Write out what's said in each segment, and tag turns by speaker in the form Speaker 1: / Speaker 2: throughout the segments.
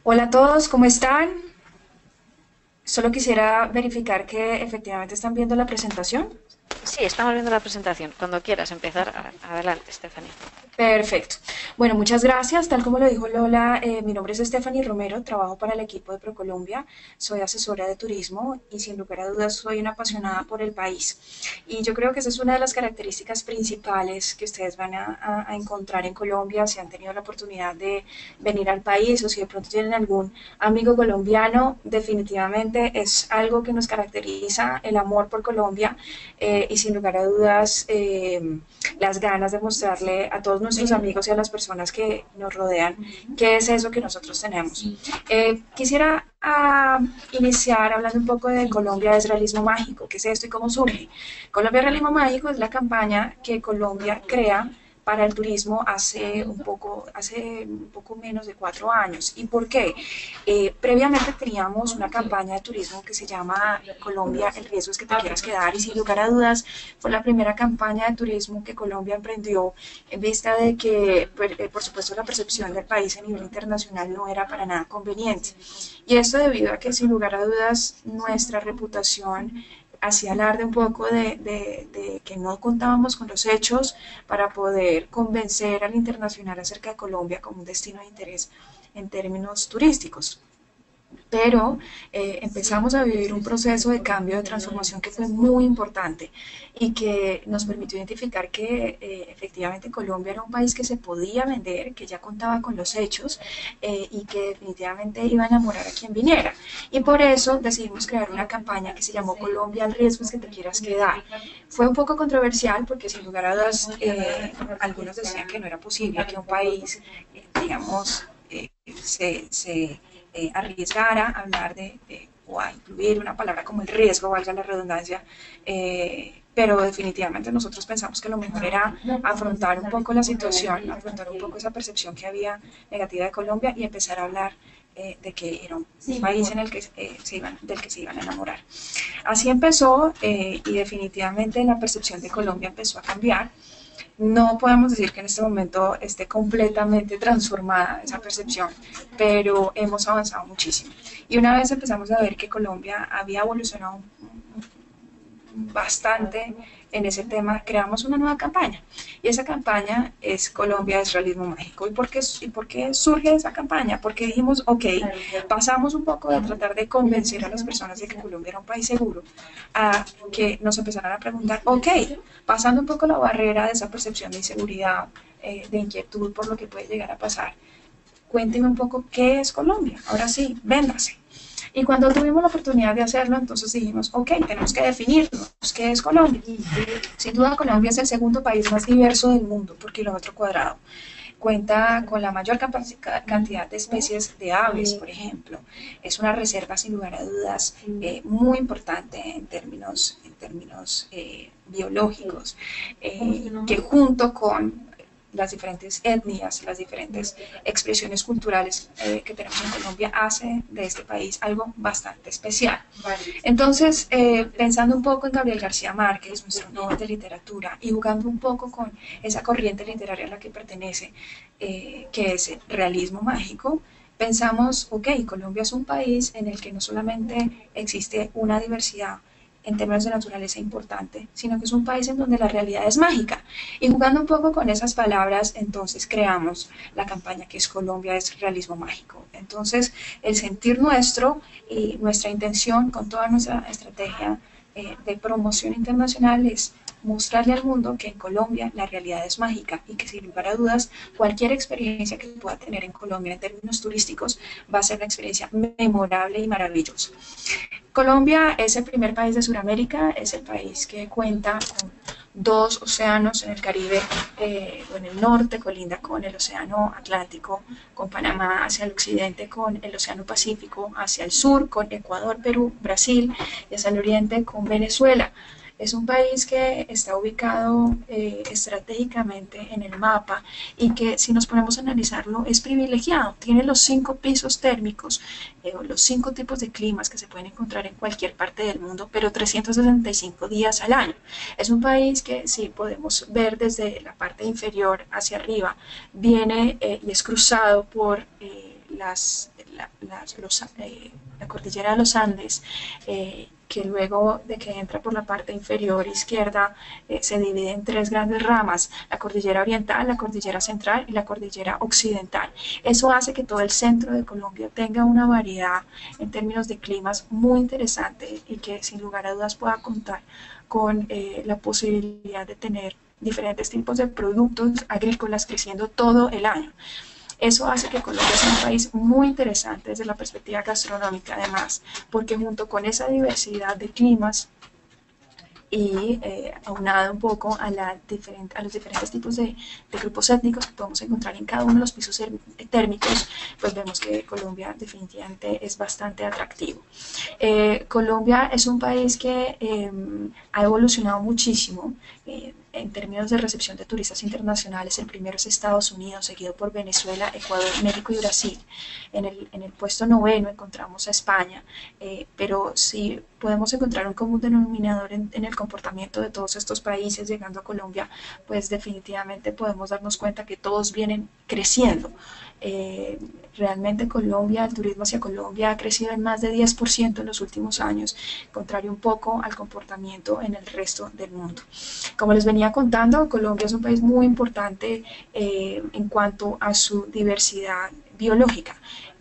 Speaker 1: Hola a todos, ¿cómo están? Solo quisiera verificar que efectivamente están viendo la presentación.
Speaker 2: Sí, estamos viendo la presentación. Cuando quieras empezar, adelante, Stephanie.
Speaker 1: Perfecto. Bueno, muchas gracias. Tal como lo dijo Lola, mi nombre es Stephanie Romero, trabajo para el equipo de ProColombia, soy asesora de turismo y sin lugar a dudas soy una apasionada por el país. Y yo creo que esa es una de las características principales que ustedes van a encontrar en Colombia si han tenido la oportunidad de venir al país o si de pronto tienen algún amigo colombiano. Definitivamente es algo que nos caracteriza, el amor por Colombia y sin lugar a dudas las ganas de mostrarle a todos nuestros amigos y a las personas que nos rodean qué es eso que nosotros tenemos. Quisiera iniciar hablando un poco de Colombia es realismo mágico, qué es esto y cómo surge. Colombia Realismo Mágico es la campaña que Colombia crea para el turismo hace un poco menos de 4 años. ¿Y por qué? Previamente teníamos una campaña de turismo que se llama Colombia, el riesgo es que te quieras quedar, y sin lugar a dudas fue la primera campaña de turismo que Colombia emprendió en vista de que, por supuesto, la percepción del país a nivel internacional no era para nada conveniente. Y esto debido a que, sin lugar a dudas, nuestra reputación hacía alarde un poco de que no contábamos con los hechos para poder convencer al internacional acerca de Colombia como un destino de interés en términos turísticos. Pero empezamos a vivir un proceso de cambio, de transformación que fue muy importante y que nos permitió identificar que efectivamente Colombia era un país que se podía vender, que ya contaba con los hechos y que definitivamente iba a enamorar a quien viniera. Y por eso decidimos crear una campaña que se llamó Colombia, el riesgo es que te quieras quedar. Fue un poco controversial porque sin lugar a dudas algunos decían que no era posible que un país, digamos, se arriesgara a hablar o a incluir una palabra como el riesgo, valga la redundancia, pero definitivamente nosotros pensamos que lo mejor era afrontar un poco la situación, afrontar un poco esa percepción que había negativa de Colombia y empezar a hablar de que era un país en el que, del que se iban a enamorar. Así empezó y definitivamente la percepción de Colombia empezó a cambiar. No podemos decir que en este momento esté completamente transformada esa percepción, pero hemos avanzado muchísimo. Y una vez empezamos a ver que Colombia había evolucionado bastante en ese tema, creamos una nueva campaña. Y esa campaña es Colombia es Realismo Mágico. ¿Y por qué surge esa campaña? Porque dijimos, ok, pasamos un poco de tratar de convencer a las personas de que Colombia era un país seguro, a que nos empezaran a preguntar, ok, pasando un poco la barrera de esa percepción de inseguridad, de inquietud por lo que puede llegar a pasar, cuénteme un poco qué es Colombia. Ahora sí, véndase. Y cuando tuvimos la oportunidad de hacerlo, entonces dijimos, ok, tenemos que definirnos qué es Colombia. Sin duda, Colombia es el segundo país más diverso del mundo por kilómetro cuadrado. Cuenta con la mayor cantidad de especies de aves, por ejemplo. Es una reserva, sin lugar a dudas, muy importante en términos biológicos, que junto con las diferentes etnias, las diferentes expresiones culturales que tenemos en Colombia, hace de este país algo bastante especial. Entonces, pensando un poco en Gabriel García Márquez, nuestro Nobel de Literatura, y jugando un poco con esa corriente literaria a la que pertenece, que es el realismo mágico, pensamos, ok, Colombia es un país en el que no solamente existe una diversidad en términos de naturaleza importante, sino que es un país en donde la realidad es mágica. Y jugando un poco con esas palabras, entonces creamos la campaña que es Colombia es realismo mágico. Entonces, el sentir nuestro y nuestra intención con toda nuestra estrategia de promoción internacional es mostrarle al mundo que en Colombia la realidad es mágica y que sin lugar a dudas cualquier experiencia que pueda tener en Colombia en términos turísticos va a ser una experiencia memorable y maravillosa. Colombia es el primer país de Sudamérica, es el país que cuenta con dos océanos en el Caribe, en el norte colinda con el océano Atlántico, con Panamá hacia el occidente, con el océano Pacífico hacia el sur, con Ecuador, Perú, Brasil y hacia el oriente con Venezuela. Es un país que está ubicado estratégicamente en el mapa y que si nos ponemos a analizarlo es privilegiado. Tiene los 5 pisos térmicos, los 5 tipos de climas que se pueden encontrar en cualquier parte del mundo, pero 365 días al año. Es un país que si podemos ver desde la parte inferior hacia arriba, viene y es cruzado por la cordillera de los Andes, que luego de que entra por la parte inferior izquierda se divide en tres grandes ramas: la cordillera oriental, la cordillera central y la cordillera occidental. Eso hace que todo el centro de Colombia tenga una variedad en términos de climas muy interesante y que sin lugar a dudas pueda contar con la posibilidad de tener diferentes tipos de productos agrícolas creciendo todo el año. Eso hace que Colombia sea un país muy interesante desde la perspectiva gastronómica, además, porque junto con esa diversidad de climas y aunado un poco a los diferentes tipos de grupos étnicos que podemos encontrar en cada uno de los pisos térmicos, pues vemos que Colombia definitivamente es bastante atractivo. Colombia es un país que ha evolucionado muchísimo en términos de recepción de turistas internacionales. El primero es Estados Unidos, seguido por Venezuela, Ecuador, México y Brasil. En el puesto 9 encontramos a España, pero sí podemos encontrar un común denominador en el comportamiento de todos estos países llegando a Colombia, pues definitivamente podemos darnos cuenta que todos vienen creciendo. Realmente Colombia, el turismo hacia Colombia ha crecido en más de 10% en los últimos años, contrario un poco al comportamiento en el resto del mundo. Como les venía contando, Colombia es un país muy importante en cuanto a su diversidad biológica.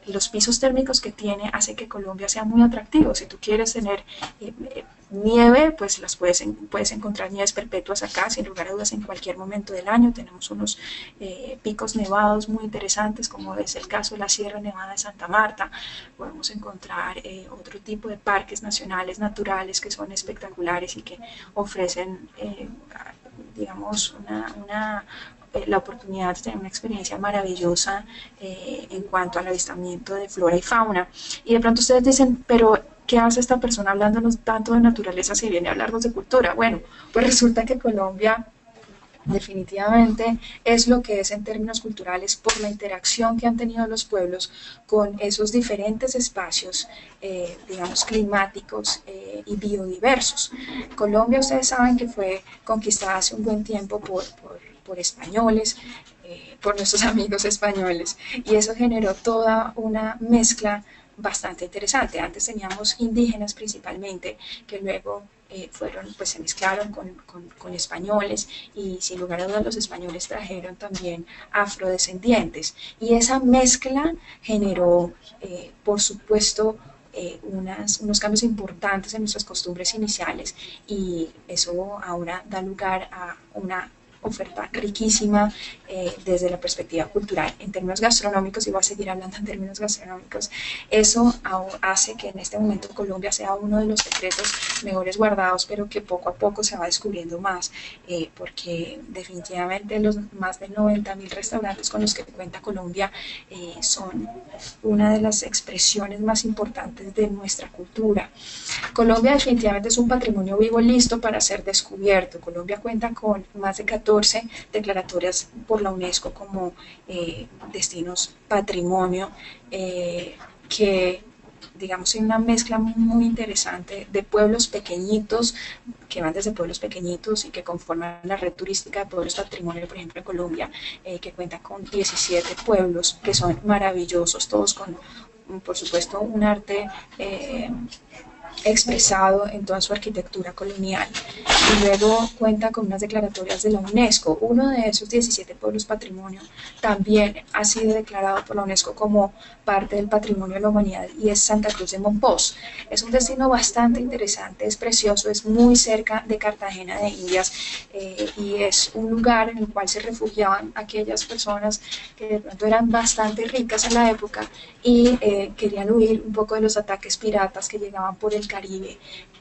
Speaker 1: Los pisos térmicos que tiene hace que Colombia sea muy atractivo. Si tú quieres tener nieve, pues puedes encontrar nieves perpetuas acá, sin lugar a dudas, en cualquier momento del año. Tenemos unos picos nevados muy interesantes, como es el caso de la Sierra Nevada de Santa Marta. Podemos encontrar otro tipo de parques nacionales naturales que son espectaculares y que ofrecen, digamos, la oportunidad de tener una experiencia maravillosa en cuanto al avistamiento de flora y fauna. Y de pronto ustedes dicen, pero ¿qué hace esta persona hablándonos tanto de naturaleza si viene a hablarnos de cultura? Bueno, pues resulta que Colombia definitivamente es lo que es en términos culturales por la interacción que han tenido los pueblos con esos diferentes espacios, digamos, climáticos y biodiversos. Colombia, ustedes saben que fue conquistada hace un buen tiempo por españoles, por nuestros amigos españoles, y eso generó toda una mezcla bastante interesante. Antes teníamos indígenas principalmente, que luego pues se mezclaron con españoles, y sin lugar a dudas los españoles trajeron también afrodescendientes, y esa mezcla generó, por supuesto, unos cambios importantes en nuestras costumbres iniciales, y eso ahora da lugar a una oferta riquísima desde la perspectiva cultural. En términos gastronómicos, y voy a seguir hablando en términos gastronómicos, eso hace que en este momento Colombia sea uno de los secretos mejores guardados, pero que poco a poco se va descubriendo más, porque definitivamente los más de 90.000 restaurantes con los que cuenta Colombia son una de las expresiones más importantes de nuestra cultura. Colombia definitivamente es un patrimonio vivo listo para ser descubierto. Colombia cuenta con más de 14 declaratorias por la UNESCO como destinos patrimonio, que digamos en una mezcla muy interesante de pueblos pequeñitos, que van desde pueblos pequeñitos y que conforman la red turística de pueblos patrimonio, por ejemplo en Colombia, que cuenta con 17 pueblos que son maravillosos, todos con, por supuesto, un arte expresado en toda su arquitectura colonial, y luego cuenta con unas declaratorias de la UNESCO. Uno de esos 17 pueblos patrimonio también ha sido declarado por la UNESCO como parte del patrimonio de la humanidad, y es Santa Cruz de Mompox. Es un destino bastante interesante, es precioso, es muy cerca de Cartagena de Indias, y es un lugar en el cual se refugiaban aquellas personas que de pronto eran bastante ricas en la época y querían huir un poco de los ataques piratas que llegaban por el Caribe.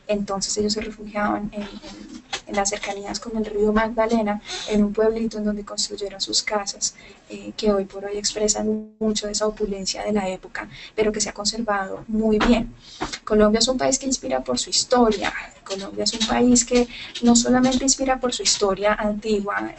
Speaker 1: Entonces ellos se refugiaban en las cercanías con el río Magdalena, en un pueblito en donde construyeron sus casas, que hoy por hoy expresan mucho de esa opulencia de la época, pero que se ha conservado muy bien. Colombia es un país que inspira por su historia. Colombia es un país que no solamente inspira por su historia antigua,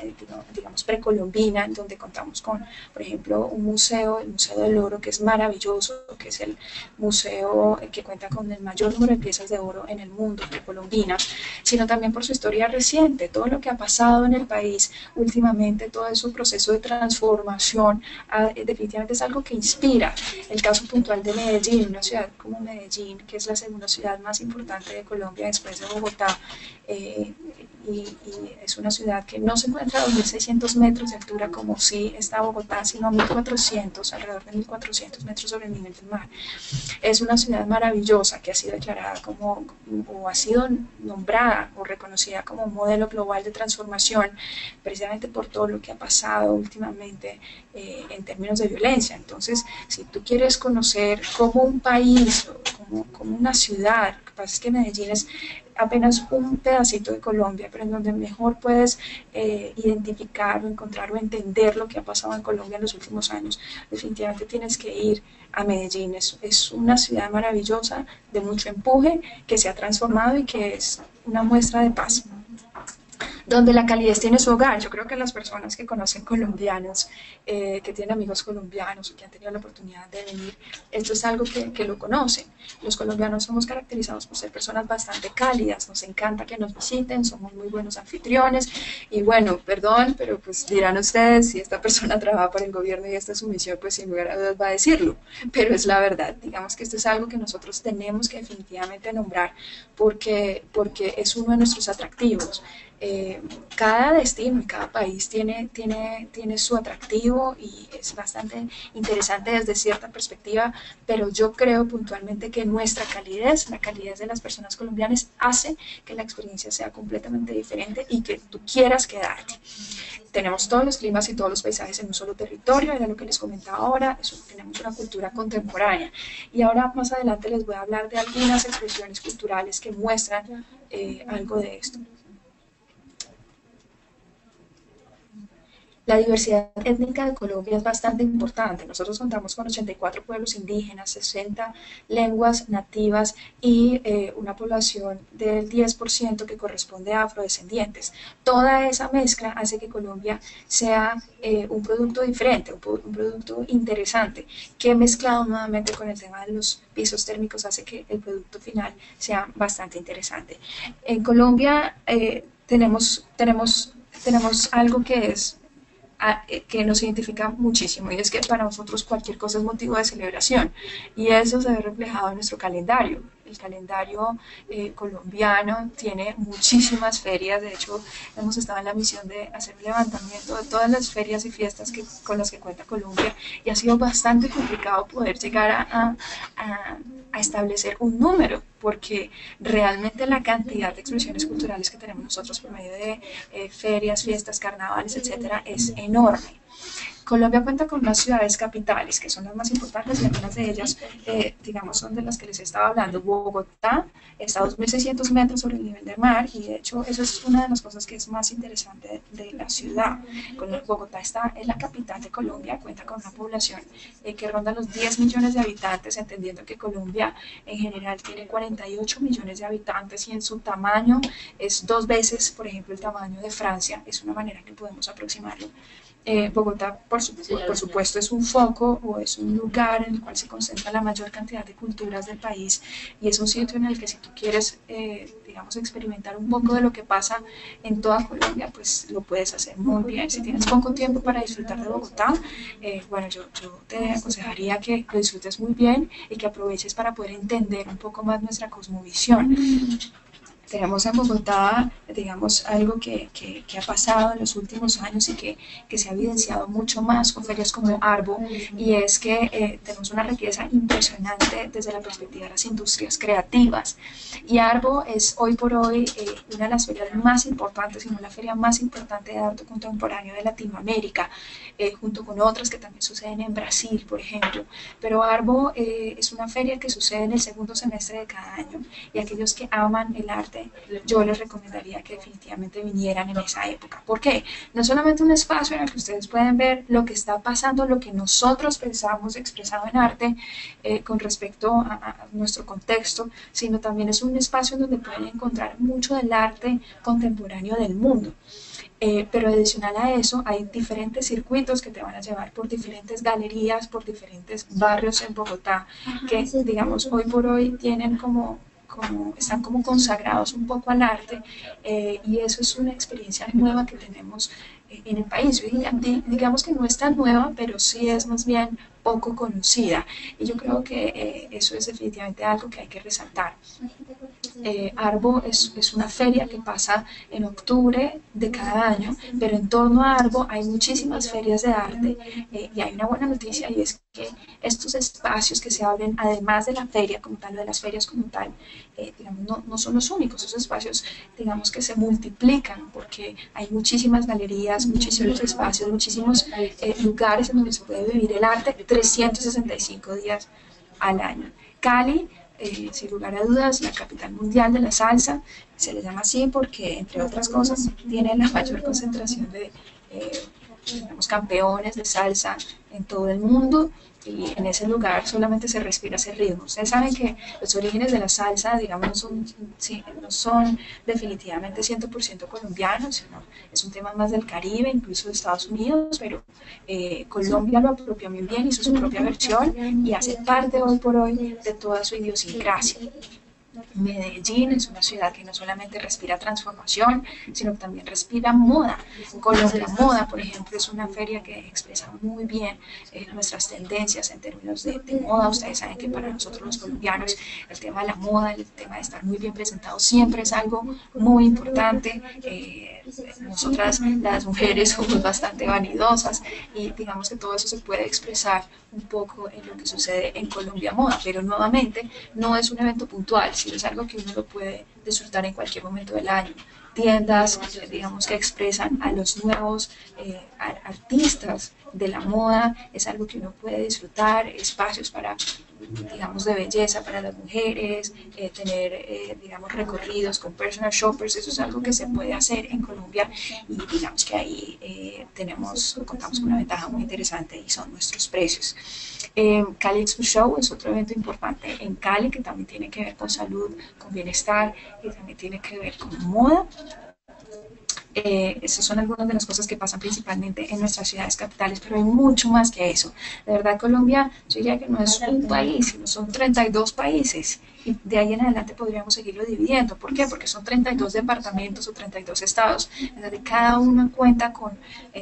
Speaker 1: digamos precolombina, en donde contamos con, por ejemplo, un museo, el Museo del Oro, que es maravilloso, que es el museo que cuenta con el mayor número de piezas de oro en el mundo precolombina, sino también por su historia reciente, todo lo que ha pasado en el país últimamente, todo su proceso de transformación, definitivamente es algo que inspira. El caso puntual de Medellín, una ciudad como Medellín, que es la segunda ciudad más importante de Colombia después de Bogotá, y es una ciudad que no se encuentra a 2.600 metros de altura como sí está Bogotá, sino a 1.400, alrededor de 1.400 metros sobre el nivel del mar. Es una ciudad maravillosa que ha sido declarada como, o ha sido nombrada o reconocida como un modelo global de transformación, precisamente por todo lo que ha pasado últimamente en términos de violencia. Entonces, si tú quieres conocer cómo un país, como una ciudad, lo que pasa es que Medellín es apenas un pedacito de Colombia, pero en donde mejor puedes identificar o encontrar o entender lo que ha pasado en Colombia en los últimos años, definitivamente tienes que ir a Medellín. Es una ciudad maravillosa, de mucho empuje, que se ha transformado y que es una muestra de paz, donde la calidez tiene su hogar. Yo creo que las personas que conocen colombianos, que tienen amigos colombianos o que han tenido la oportunidad de venir, esto es algo que lo conocen. Los colombianos somos caracterizados por ser personas bastante cálidas, nos encanta que nos visiten, somos muy buenos anfitriones y bueno, perdón, pero pues dirán ustedes, si esta persona trabaja para el gobierno y esta es su misión, pues sin lugar a dudas va a decirlo, pero es la verdad. Digamos que esto es algo que nosotros tenemos que definitivamente nombrar porque es uno de nuestros atractivos. Cada destino y cada país tiene su atractivo y es bastante interesante desde cierta perspectiva, pero yo creo puntualmente que nuestra calidez, la calidez de las personas colombianas, hace que la experiencia sea completamente diferente y que tú quieras quedarte. Tenemos todos los climas y todos los paisajes en un solo territorio, era lo que les comentaba ahora, tenemos una cultura contemporánea. Y ahora más adelante les voy a hablar de algunas expresiones culturales que muestran algo de esto. La diversidad étnica de Colombia es bastante importante. Nosotros contamos con 84 pueblos indígenas, 60 lenguas nativas y una población del 10% que corresponde a afrodescendientes. Toda esa mezcla hace que Colombia sea un producto diferente, un producto interesante, que mezclado nuevamente con el tema de los pisos térmicos hace que el producto final sea bastante interesante. En Colombia tenemos algo que nos identifica muchísimo, y es que para nosotros cualquier cosa es motivo de celebración y eso se ve reflejado en nuestro calendario. El calendario colombiano tiene muchísimas ferias. De hecho hemos estado en la misión de hacer un levantamiento de todas las ferias y fiestas con las que cuenta Colombia y ha sido bastante complicado poder llegar a establecer un número, porque realmente la cantidad de expresiones culturales que tenemos nosotros por medio de ferias, fiestas, carnavales, etcétera, es enorme. Colombia cuenta con unas ciudades capitales que son las más importantes y algunas de ellas, digamos, son de las que les estaba hablando. Bogotá está a 2.600 metros sobre el nivel del mar y de hecho eso es una de las cosas que es más interesante de la ciudad. Bogotá es la capital de Colombia, cuenta con una población que ronda los 10 millones de habitantes, entendiendo que Colombia en general tiene 48 millones de habitantes y en su tamaño es 2 veces, por ejemplo, el tamaño de Francia. Es una manera que podemos aproximarlo. Bogotá, por supuesto, es un foco o es un lugar en el cual se concentra la mayor cantidad de culturas del país y es un sitio en el que si tú quieres, digamos, experimentar un poco de lo que pasa en toda Colombia, pues lo puedes hacer muy bien. Si tienes poco tiempo para disfrutar de Bogotá, bueno, yo te aconsejaría que lo disfrutes muy bien y que aproveches para poder entender un poco más nuestra cosmovisión. Tenemos en Bogotá, digamos, algo que ha pasado en los últimos años y que se ha evidenciado mucho más con ferias como Arbo, y es que tenemos una riqueza impresionante desde la perspectiva de las industrias creativas. Y Arbo es hoy por hoy una de las ferias más importantes, si no la feria más importante de arte contemporáneo de Latinoamérica, junto con otras que también suceden en Brasil, por ejemplo. Pero Arbo es una feria que sucede en el segundo semestre de cada año y aquellos que aman el arte, yo les recomendaría que definitivamente vinieran en esa época. ¿Por qué? No es solamente un espacio en el que ustedes pueden ver lo que está pasando, lo que nosotros pensamos expresado en arte con respecto a nuestro contexto, sino también es un espacio en donde pueden encontrar mucho del arte contemporáneo del mundo. Pero adicional a eso hay diferentes circuitos que te van a llevar por diferentes galerías, por diferentes barrios en Bogotá, que digamos hoy por hoy tienen como están como consagrados un poco al arte, y eso es una experiencia nueva que tenemos en el país. Digamos que no es tan nueva, pero sí es más bien poco conocida, y yo creo que eso es definitivamente algo que hay que resaltar. Arbo es una feria que pasa en octubre de cada año, pero en torno a Arbo hay muchísimas ferias de arte, y hay una buena noticia, y es que estos espacios que se abren, además de la feria como tal, de las ferias como tal, digamos, no son los únicos. Esos espacios, digamos, que se multiplican porque hay muchísimas galerías, muchísimos espacios, muchísimos lugares en donde se puede vivir el arte 365 días al año. Cali, sin lugar a dudas, la capital mundial de la salsa, se le llama así porque, entre otras cosas, tiene la mayor concentración de digamos, campeones de salsa en todo el mundo, y en ese lugar solamente se respira ese ritmo. Ustedes saben que los orígenes de la salsa, digamos, sí, no son definitivamente 100% colombianos, sino es un tema más del Caribe, incluso de Estados Unidos, pero Colombia lo apropió muy bien, hizo su propia versión y hace parte hoy por hoy de toda su idiosincrasia. Medellín es una ciudad que no solamente respira transformación, sino que también respira moda. Colombia Moda, por ejemplo, es una feria que expresa muy bien nuestras tendencias en términos de moda. Ustedes saben que para nosotros los colombianos el tema de la moda, el tema de estar muy bien presentados siempre es algo muy importante. Nosotras las mujeres somos bastante vanidosas, y digamos que todo eso se puede expresar un poco en lo que sucede en Colombia Moda, pero nuevamente no es un evento puntual, sino es algo que uno lo puede disfrutar en cualquier momento del año. Tiendas, digamos, que expresan a los nuevos artistas de la moda, es algo que uno puede disfrutar, espacios para, digamos, de belleza para las mujeres, tener, digamos, recorridos con personal shoppers. Eso es algo que se puede hacer en Colombia, y digamos que ahí contamos con una ventaja muy interesante, y son nuestros precios. Cali Expo Show es otro evento importante en Cali que también tiene que ver con salud, con bienestar, y también tiene que ver con moda. Esas son algunas de las cosas que pasan principalmente en nuestras ciudades capitales, pero hay mucho más que eso. De verdad, Colombia, yo diría que no es un país, sino son 32 países, y de ahí en adelante podríamos seguirlo dividiendo. ¿Por qué? Porque son 32 departamentos o 32 estados, en donde cada uno cuenta con,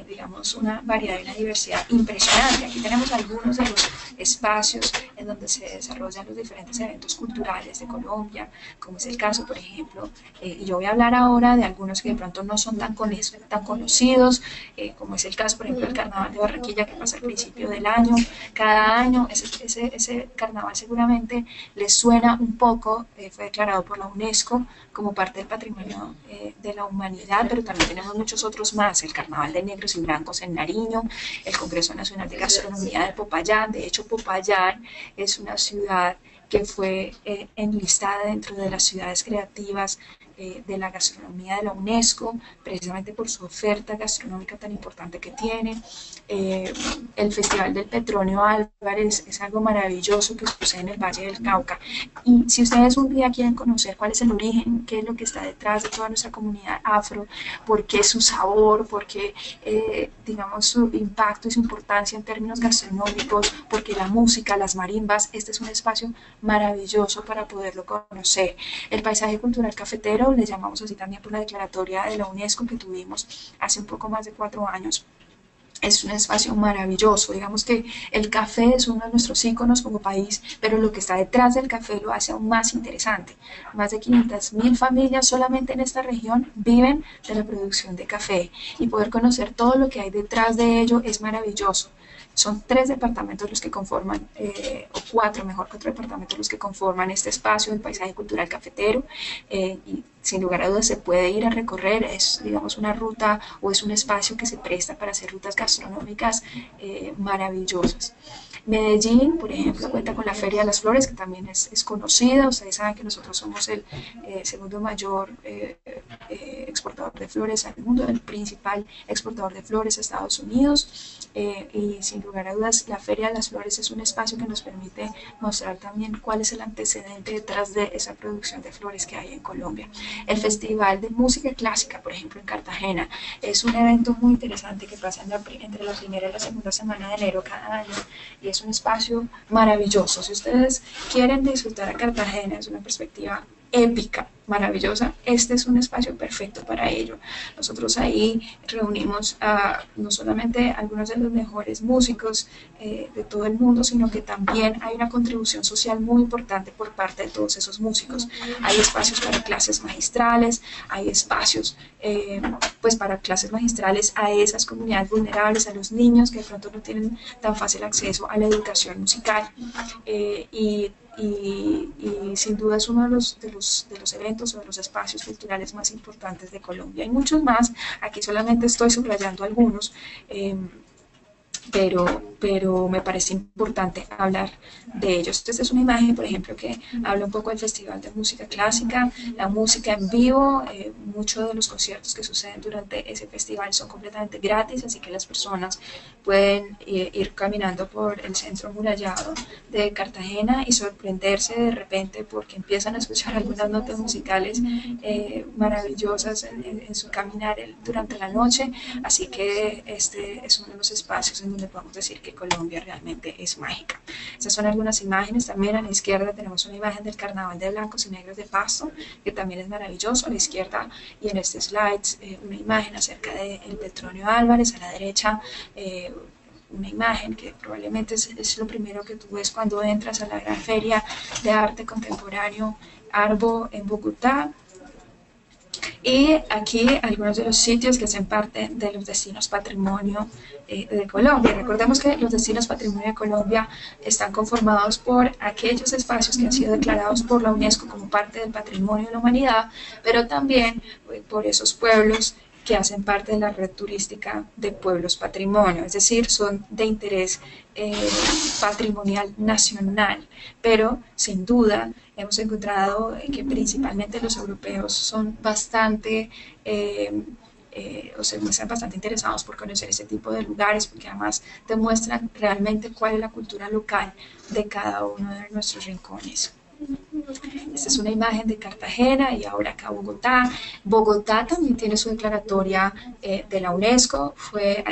Speaker 1: digamos, una variedad y una diversidad impresionante. Aquí tenemos algunos de los espacios en donde se desarrollan los diferentes eventos culturales de Colombia, como es el caso, por ejemplo, y yo voy a hablar ahora de algunos que de pronto no son tan conocidos, como es el caso, por ejemplo, del Carnaval de Barranquilla, que pasa al principio del año. Cada año ese carnaval seguramente les suena un poco, fue declarado por la UNESCO como parte del patrimonio de la humanidad, pero también tenemos muchos otros más: el Carnaval de Negros y Blancos en Nariño, el Congreso Nacional de Gastronomía de Popayán. De hecho, Popayán es una ciudad que fue enlistada dentro de las ciudades creativas de la gastronomía de la UNESCO, precisamente por su oferta gastronómica tan importante que tiene. El Festival del Petronio Álvarez es algo maravilloso que sucede en el Valle del Cauca. Y si ustedes un día quieren conocer cuál es el origen, qué es lo que está detrás de toda nuestra comunidad afro, por qué su sabor, por qué, digamos, su impacto y su importancia en términos gastronómicos, porque la música, las marimbas, este es un espacio maravilloso para poderlo conocer. El paisaje cultural cafetero, le llamamos así también por la declaratoria de la UNESCO que tuvimos hace un poco más de 4 años. Es un espacio maravilloso. Digamos que el café es uno de nuestros íconos como país, pero lo que está detrás del café lo hace aún más interesante. Más de 500.000 familias solamente en esta región viven de la producción de café, y poder conocer todo lo que hay detrás de ello es maravilloso. Son 3 departamentos los que conforman, o 4, mejor, 4 departamentos los que conforman este espacio del paisaje cultural cafetero, y sin lugar a dudas se puede ir a recorrer. Es, digamos, una ruta, o es un espacio que se presta para hacer rutas gastronómicas maravillosas. Medellín, por ejemplo, cuenta con la Feria de las Flores, que también es conocida. Ustedes saben que nosotros somos el segundo mayor exportador de flores al mundo, el principal exportador de flores a Estados Unidos. Y sin lugar a dudas, la Feria de las Flores es un espacio que nos permite mostrar también cuál es el antecedente detrás de esa producción de flores que hay en Colombia. El Festival de Música Clásica, por ejemplo, en Cartagena, es un evento muy interesante que pasa entre la primera y la segunda semana de enero cada año, y es un espacio maravilloso. Si ustedes quieren disfrutar a Cartagena desde una perspectiva épica, maravillosa, este es un espacio perfecto para ello. Nosotros ahí reunimos a no solamente algunos de los mejores músicos de todo el mundo, sino que también hay una contribución social muy importante por parte de todos esos músicos. Hay espacios para clases magistrales, hay espacios pues para clases magistrales a esas comunidades vulnerables, a los niños que de pronto no tienen tan fácil acceso a la educación musical. Y sin duda es uno de los eventos o de los espacios culturales más importantes de Colombia. Hay muchos más, aquí solamente estoy subrayando algunos, pero me parece importante hablar de ellos. Esta es una imagen, por ejemplo, que habla un poco del Festival de Música Clásica, la música en vivo. Muchos de los conciertos que suceden durante ese festival son completamente gratis, así que las personas pueden ir caminando por el centro amurallado de Cartagena y sorprenderse de repente porque empiezan a escuchar algunas notas musicales maravillosas en su caminar durante la noche, así que este es uno de los espacios en donde podemos decir que Colombia realmente es mágica. Estas son algunas imágenes. También a la izquierda tenemos una imagen del Carnaval de Blancos y Negros de Pasto, que también es maravilloso. A la izquierda y en este slide una imagen acerca del Petronio Álvarez. A la derecha una imagen que probablemente es lo primero que tú ves cuando entras a la gran feria de arte contemporáneo Arbo en Bogotá. Y aquí algunos de los sitios que hacen parte de los destinos patrimonio de Colombia. Recordemos que los destinos patrimonio de Colombia están conformados por aquellos espacios que han sido declarados por la UNESCO como parte del patrimonio de la humanidad, pero también por esos pueblos que hacen parte de la red turística de pueblos patrimonio, es decir, son de interés patrimonial nacional, pero sin duda hemos encontrado que principalmente los europeos son bastante o se muestran bastante interesados por conocer ese tipo de lugares, porque además demuestran realmente cuál es la cultura local de cada uno de nuestros rincones. Esta es una imagen de Cartagena y ahora acá Bogotá. Bogotá también tiene su declaratoria de la UNESCO,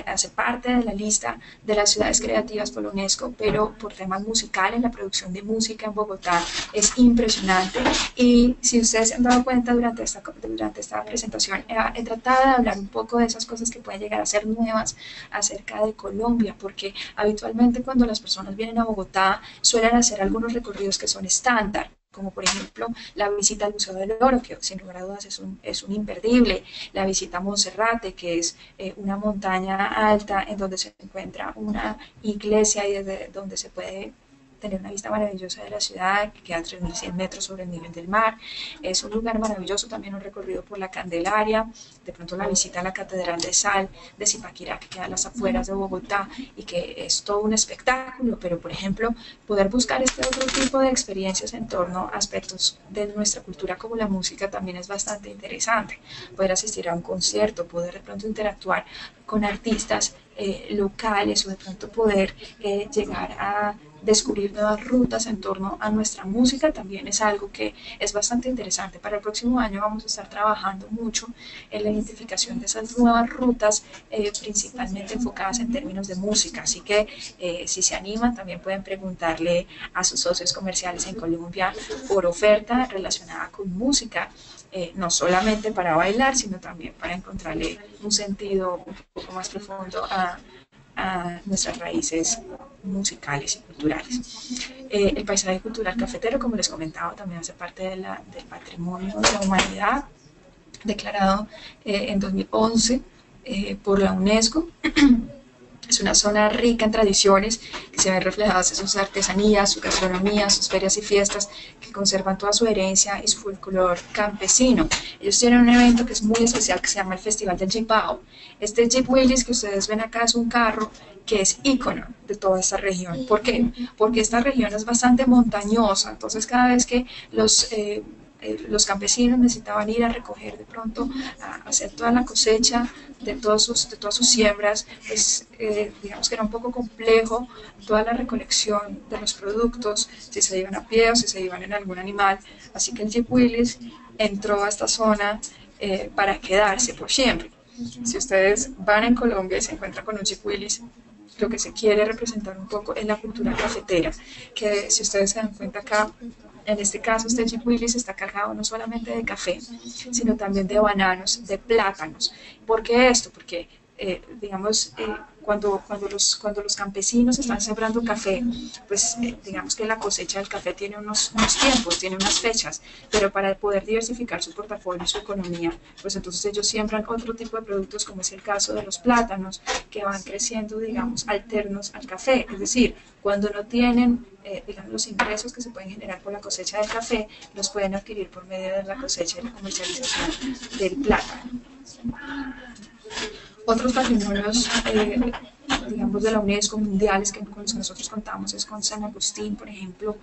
Speaker 1: hace parte de la lista de las ciudades creativas por la UNESCO, pero por temas musicales, la producción de música en Bogotá es impresionante. Y si ustedes se han dado cuenta durante esta presentación, he tratado de hablar un poco de esas cosas que pueden llegar a ser nuevas acerca de Colombia, porque habitualmente cuando las personas vienen a Bogotá suelen hacer algunos recorridos que son estándar, como por ejemplo la visita al Museo del Oro, que sin lugar a dudas es un imperdible, la visita a Monserrate, que es una montaña alta en donde se encuentra una iglesia y desde donde se puede tener una vista maravillosa de la ciudad, que queda a 3.100 metros sobre el nivel del mar. Es un lugar maravilloso, también un recorrido por la Candelaria, de pronto la visita a la Catedral de Sal de Zipaquirá, que queda a las afueras de Bogotá y que es todo un espectáculo, pero por ejemplo, poder buscar este otro tipo de experiencias en torno a aspectos de nuestra cultura como la música también es bastante interesante. Poder asistir a un concierto, poder de pronto interactuar con artistas locales o de pronto poder llegar a descubrir nuevas rutas en torno a nuestra música también es algo que es bastante interesante. Para el próximo año vamos a estar trabajando mucho en la identificación de esas nuevas rutas, principalmente enfocadas en términos de música, así que si se animan también pueden preguntarle a sus socios comerciales en Colombia por oferta relacionada con música. No solamente para bailar, sino también para encontrarle un sentido un poco más profundo a nuestras raíces musicales y culturales. El paisaje cultural cafetero, como les comentaba, también hace parte del patrimonio de la humanidad, declarado en 2011 por la UNESCO. Es una zona rica en tradiciones que se ven reflejadas en sus artesanías, su gastronomía, sus ferias y fiestas que conservan toda su herencia y su folclore campesino. Ellos tienen un evento que es muy especial que se llama el Festival del Jeepao. Este Jeep Willys que ustedes ven acá es un carro que es ícono de toda esta región. ¿Por qué? Porque esta región es bastante montañosa, entonces cada vez que los campesinos necesitaban ir a recoger de pronto, a hacer toda la cosecha de todas sus siembras, pues digamos que era un poco complejo toda la recolección de los productos, si se iban a pie o si se iban en algún animal, así que el Jeep Willys entró a esta zona para quedarse por siempre. Si ustedes van en Colombia y se encuentran con un Jeep Willys, lo que se quiere representar un poco es la cultura cafetera, que si ustedes se dan cuenta acá, En este caso, este Jeep Willys está cargado no solamente de café, sino también de bananos, de plátanos. ¿Por qué esto? Porque, digamos, cuando los campesinos están sembrando café, pues digamos que la cosecha del café tiene unos tiempos, tiene unas fechas, pero para poder diversificar su portafolio y su economía, pues entonces ellos siembran otro tipo de productos, como es el caso de los plátanos, que van creciendo, digamos, alternos al café, es decir, cuando no tienen, digamos, los ingresos que se pueden generar por la cosecha del café, los pueden adquirir por medio de la cosecha y la comercialización del plátano. Otros patrimonios, digamos, de la UNESCO mundiales con los que nosotros contamos es con San Agustín, por ejemplo,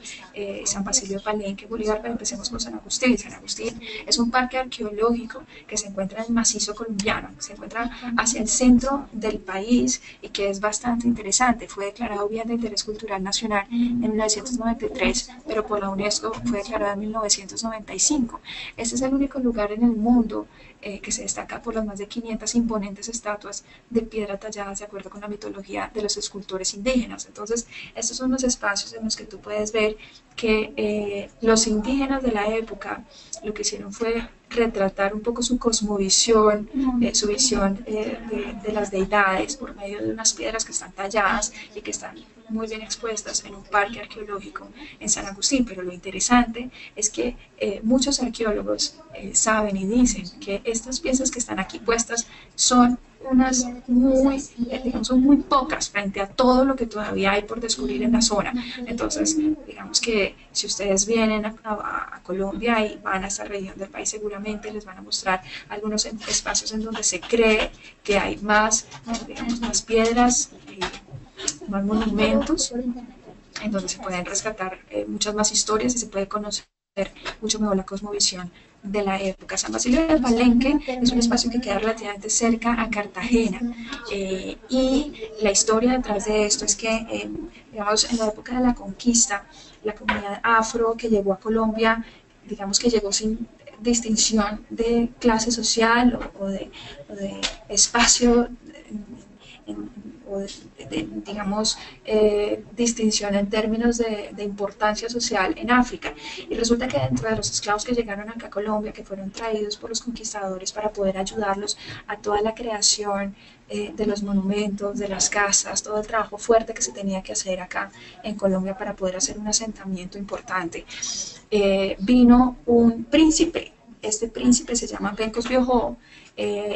Speaker 1: San Basilio de Palenque, Bolívar, pero empecemos con San Agustín. San Agustín es un parque arqueológico que se encuentra en el macizo colombiano, se encuentra hacia el centro del país y que es bastante interesante. Fue declarado Bien de Interés Cultural Nacional en 1993, pero por la UNESCO fue declarado en 1995. Este es el único lugar en el mundo que se destaca por las más de 500 imponentes estatuas de piedra talladas de acuerdo con la mitología de los escultores indígenas. Entonces, estos son los espacios en los que tú puedes ver que los indígenas de la época lo que hicieron fue retratar un poco su cosmovisión, su visión de las deidades por medio de unas piedras que están talladas y que están muy bien expuestas en un parque arqueológico en San Agustín. Pero lo interesante es que muchos arqueólogos saben y dicen que estas piezas que están aquí puestas son unas muy, digamos, son muy pocas frente a todo lo que todavía hay por descubrir en la zona. Entonces, digamos que si ustedes vienen a Colombia y van a esta región del país, seguramente les van a mostrar algunos espacios en donde se cree que hay más, digamos, más piedras, más monumentos, en donde se pueden rescatar muchas más historias y se puede conocer mucho mejor la cosmovisión de la época. San Basilio de Palenque es un espacio que queda relativamente cerca a Cartagena y la historia detrás de esto es que, digamos, en la época de la conquista, la comunidad afro que llegó a Colombia, digamos que llegó sin distinción de clase social o de espacio o digamos, distinción en términos de importancia social en África. Y resulta que dentro de los esclavos que llegaron acá a Colombia, que fueron traídos por los conquistadores para poder ayudarlos a toda la creación de los monumentos, de las casas, todo el trabajo fuerte que se tenía que hacer acá en Colombia para poder hacer un asentamiento importante, vino un príncipe. Este príncipe se llama Pencos Biojó,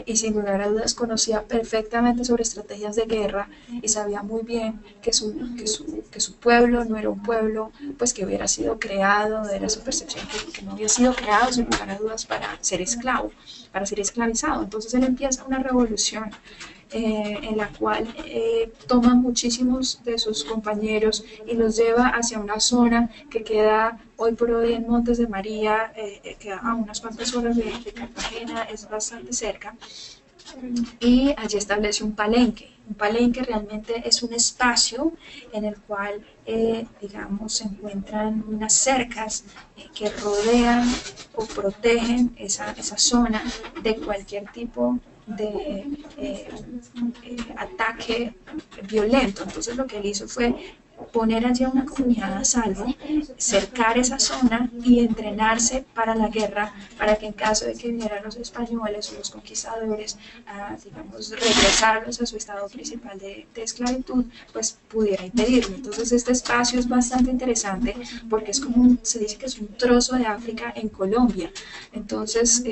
Speaker 1: y sin lugar a dudas conocía perfectamente sobre estrategias de guerra y sabía muy bien que su pueblo no era un pueblo pues que hubiera sido creado, era su percepción que no había sido creado sin lugar a dudas para ser esclavo, para ser esclavizado. Entonces él empieza una revolución en la cual toma muchísimos de sus compañeros y los lleva hacia una zona que queda hoy por hoy en Montes de María, queda a unas cuantas horas de Cartagena, es bastante cerca, y allí establece un palenque. Un palenque realmente es un espacio en el cual, digamos, se encuentran unas cercas que rodean o protegen esa zona de cualquier tipo de ataque violento. Entonces lo que él hizo fue poner allí a una comunidad a salvo, cercar esa zona y entrenarse para la guerra, para que en caso de que vinieran los españoles o los conquistadores a, digamos, regresarlos a su estado principal de esclavitud, pues pudiera impedirlo. Entonces este espacio es bastante interesante porque es como se dice que es un trozo de África en Colombia. Entonces,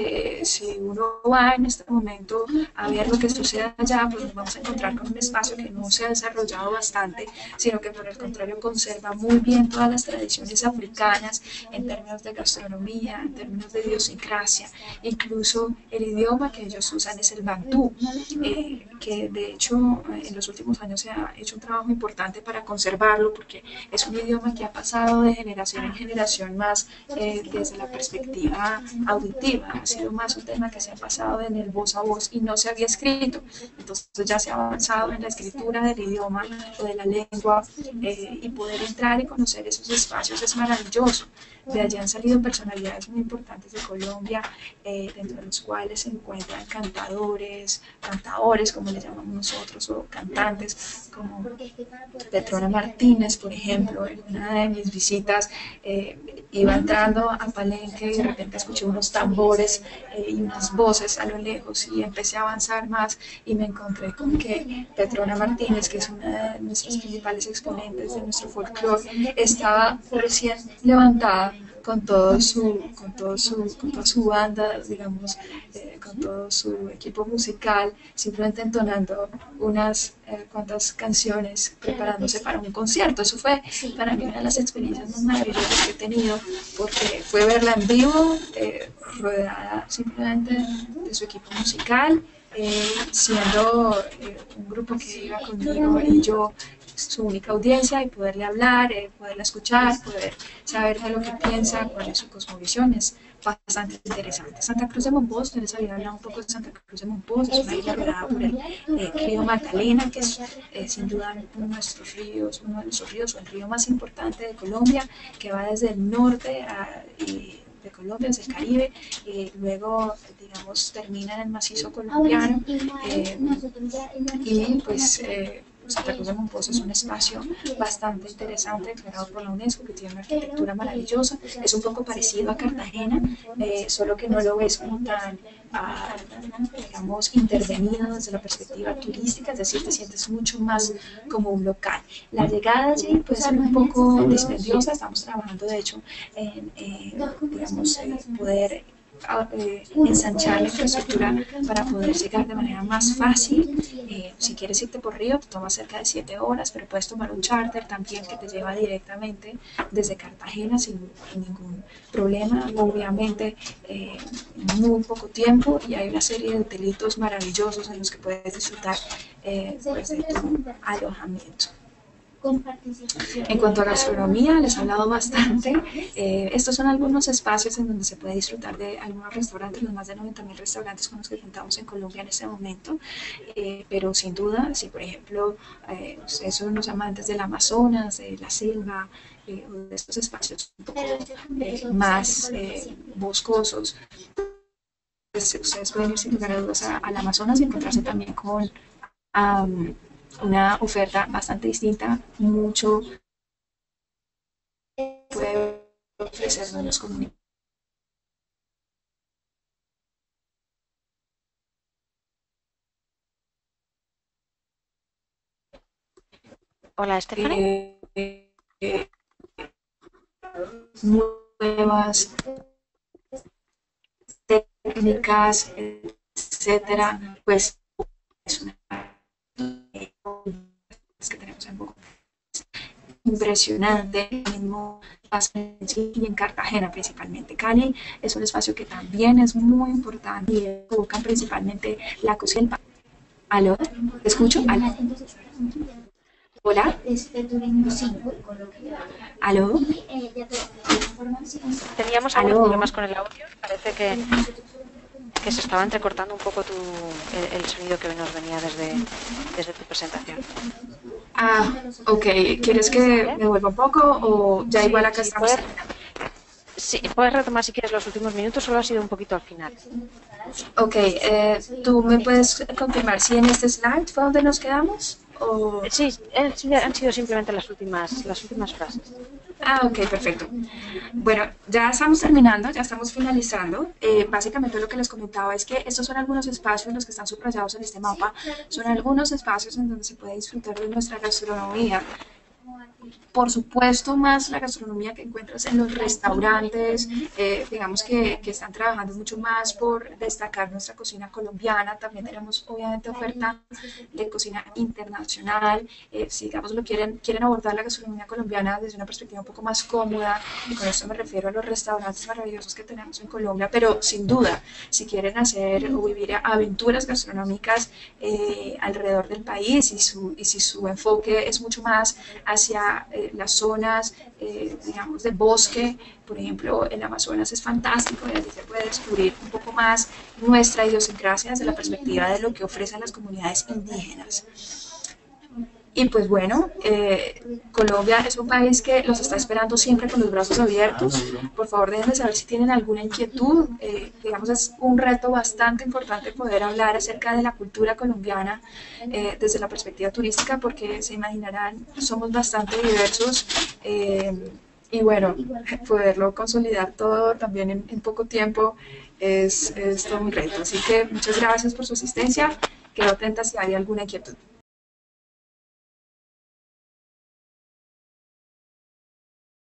Speaker 1: si uno va en este momento a ver lo que sucede allá, pues nos vamos a encontrar con un espacio que no se ha desarrollado bastante, sino que por el contrario conserva muy bien todas las tradiciones africanas en términos de gastronomía, en términos de idiosincrasia. Incluso el idioma que ellos usan es el bantú, que de hecho en los últimos años se ha hecho un trabajo importante para conservarlo porque es un idioma que ha pasado de generación en generación más desde la perspectiva auditiva, ha sido más un tema que se ha pasado en el voz a voz y no se había escrito. Entonces ya se ha avanzado en la escritura del idioma o de la lengua, y poder entrar y conocer esos espacios es maravilloso. De allí han salido personalidades muy importantes de Colombia, dentro de los cuales se encuentran cantadores, cantadores como como le llamamos nosotros, o cantantes como Petrona Martínez, por ejemplo. En una de mis visitas iba entrando a Palenque y de repente escuché unos tambores y unas voces a lo lejos y empecé a avanzar más y me encontré con que Petrona Martínez, que es una de nuestras principales exponentes de nuestro folclore, estaba recién levantada con toda su banda, digamos, con todo su equipo musical, simplemente entonando unas cuantas canciones, preparándose para un concierto. Eso fue para mí una de las experiencias más maravillosas que he tenido, porque fue verla en vivo, rodeada simplemente de su equipo musical, siendo un grupo que iba conmigo y yo su única audiencia y poderle hablar, poderla escuchar, poder saber de lo que piensa, cuál es su cosmovisión, es bastante interesante. Santa Cruz de Monpós, les había hablado un poco de Santa Cruz de Monpós, es una isla rodeada por el río Magdalena, que es sin duda uno de nuestros ríos, o el río más importante de Colombia, que va desde el norte de Colombia, desde el Caribe, luego, digamos, termina en el macizo colombiano, y pues Santa Cruz de Monpós es un espacio bastante interesante, declarado por la UNESCO, que tiene una arquitectura maravillosa. Es un poco parecido a Cartagena, solo que no lo ves como tan, digamos, intervenido desde la perspectiva turística, es decir, te sientes mucho más como un local. La llegada allí puede ser un poco dispendiosa, estamos trabajando de hecho en, digamos, poder ensanchar la infraestructura para poder llegar de manera más fácil. Si quieres irte por río, te toma cerca de 7 horas, pero puedes tomar un charter también que te lleva directamente desde Cartagena sin ningún problema, obviamente en muy poco tiempo, y hay una serie de hotelitos maravillosos en los que puedes disfrutar pues, de tu alojamiento. En cuanto a gastronomía, les he hablado bastante. Estos son algunos espacios en donde se puede disfrutar de algunos restaurantes, los más de 90.000 restaurantes con los que contamos en Colombia en este momento. Pero sin duda, si por ejemplo ustedes son los amantes del Amazonas, de la selva, o de estos espacios un poco más boscosos, pues ustedes pueden ir sin lugar a dudas al Amazonas y encontrarse también con una oferta bastante distinta, mucho puede ofrecernos los comunidades.
Speaker 2: Hola, Stephanie.
Speaker 1: Nuevas técnicas, etcétera, pues es una que tenemos en Bogotá. Impresionante, mismo y en Cartagena principalmente. Cali es un espacio que también es muy importante y evocan principalmente la cocina. ¿Aló? ¿Te escucho? ¿Aló? ¿Hola? ¿Aló?
Speaker 2: Teníamos algunos problemas con el audio, parece que se estaba entrecortando un poco el sonido que nos venía desde tu presentación.
Speaker 1: Ok. ¿Quieres que me vuelva un poco o ya igual acá estamos?
Speaker 2: Sí, puedes retomar si quieres los últimos minutos, solo ha sido un poquito al final.
Speaker 1: Ok, ¿tú me puedes confirmar si en este slide fue donde nos quedamos? ¿O?
Speaker 2: Sí, han sido simplemente las últimas frases.
Speaker 1: Ok, perfecto. Bueno, ya estamos terminando, ya estamos finalizando. Básicamente lo que les comentaba es que estos son algunos espacios, los que están subrayados en este mapa, son algunos espacios en donde se puede disfrutar de nuestra gastronomía. Por supuesto, más la gastronomía que encuentras en los restaurantes, digamos que están trabajando mucho más por destacar nuestra cocina colombiana. También tenemos obviamente oferta de cocina internacional. Si digamos quieren abordar la gastronomía colombiana desde una perspectiva un poco más cómoda, y con esto me refiero a los restaurantes maravillosos que tenemos en Colombia, pero sin duda, si quieren hacer o vivir aventuras gastronómicas alrededor del país, y si su enfoque es mucho más hacia las zonas, digamos, de bosque, por ejemplo, el Amazonas es fantástico y allí se puede descubrir un poco más nuestra idiosincrasia desde la perspectiva de lo que ofrecen las comunidades indígenas. Y pues bueno, Colombia es un país que los está esperando siempre con los brazos abiertos. Por favor, déjenme saber si tienen alguna inquietud. Digamos, es un reto bastante importante poder hablar acerca de la cultura colombiana desde la perspectiva turística, porque se imaginarán, somos bastante diversos. Y bueno, poderlo consolidar todo también en poco tiempo es todo un reto. Así que muchas gracias por su asistencia. Quedo atenta si hay alguna inquietud.